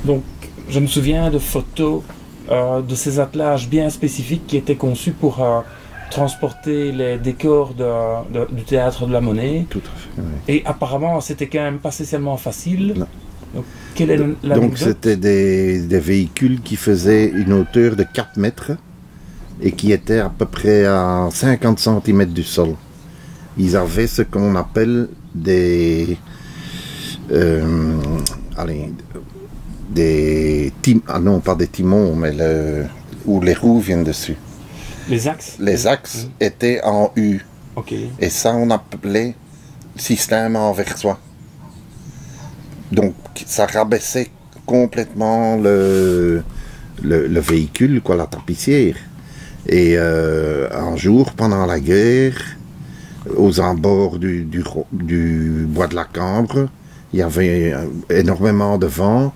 Donc, je me souviens de photos de ces attelages bien spécifiques qui étaient conçus pour transporter les décors du théâtre de la Monnaie. Tout à fait, oui. Et apparemment, c'était quand même pas spécialement facile. Non. Donc, quelle est l'anecdote? Donc, c'était des véhicules qui faisaient une hauteur de 4 mètres et qui étaient à peu près à 50 cm du sol. Ils avaient ce qu'on appelle des non pas des timons, mais où les roues viennent dessus. Les axes? Les axes étaient en U. Ok. Et ça, on appelait système anversois. Donc, ça rabaissait complètement le véhicule, quoi, la tapissière. Et un jour, pendant la guerre, aux abords du bois de la Cambre, il y avait énormément de vent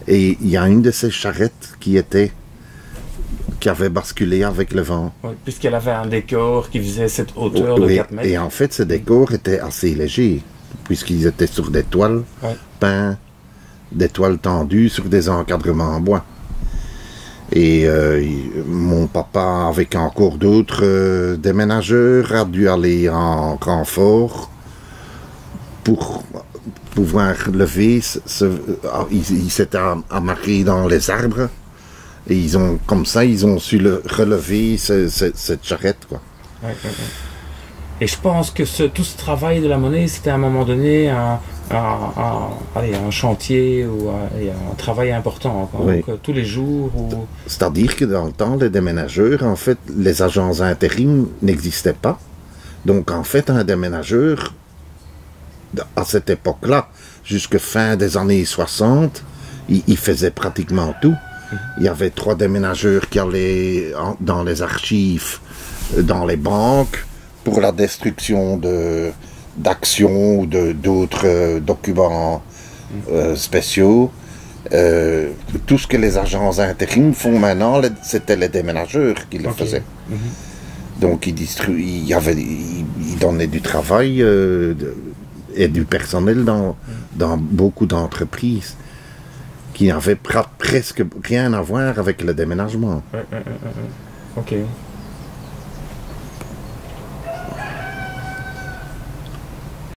et il y a une de ces charrettes qui avait basculé avec le vent. Oui, puisqu'elle avait un décor qui faisait cette hauteur de 4 mètres. Et en fait, ce décor était assez léger, puisqu'ils étaient sur des toiles peintes, des toiles tendues sur des encadrements en bois. Et mon papa, avec encore d'autres déménageurs, a dû aller en renfort pour pouvoir lever. Il s'était amarré dans les arbres et ils ont su relever cette charrette, quoi. Et je pense que tout ce travail de la Monnaie, c'était à un moment donné un chantier ou un travail important, quoi. Oui. Donc, tous les jours. C'est-à-dire que dans le temps, les déménageurs, en fait, les agents intérim n'existaient pas. Donc, en fait, un déménageur, à cette époque-là, jusqu'à fin des années 60, il faisait pratiquement tout. Il y avait 3 déménageurs qui allaient dans les archives, dans les banques, pour la destruction d'actions ou d'autres documents spéciaux. Tout ce que les agents intérim font maintenant, c'était les déménageurs qui le faisaient. Donc ils donnaient du travail et du personnel dans beaucoup d'entreprises qui n'avaient presque rien à voir avec le déménagement. Ok.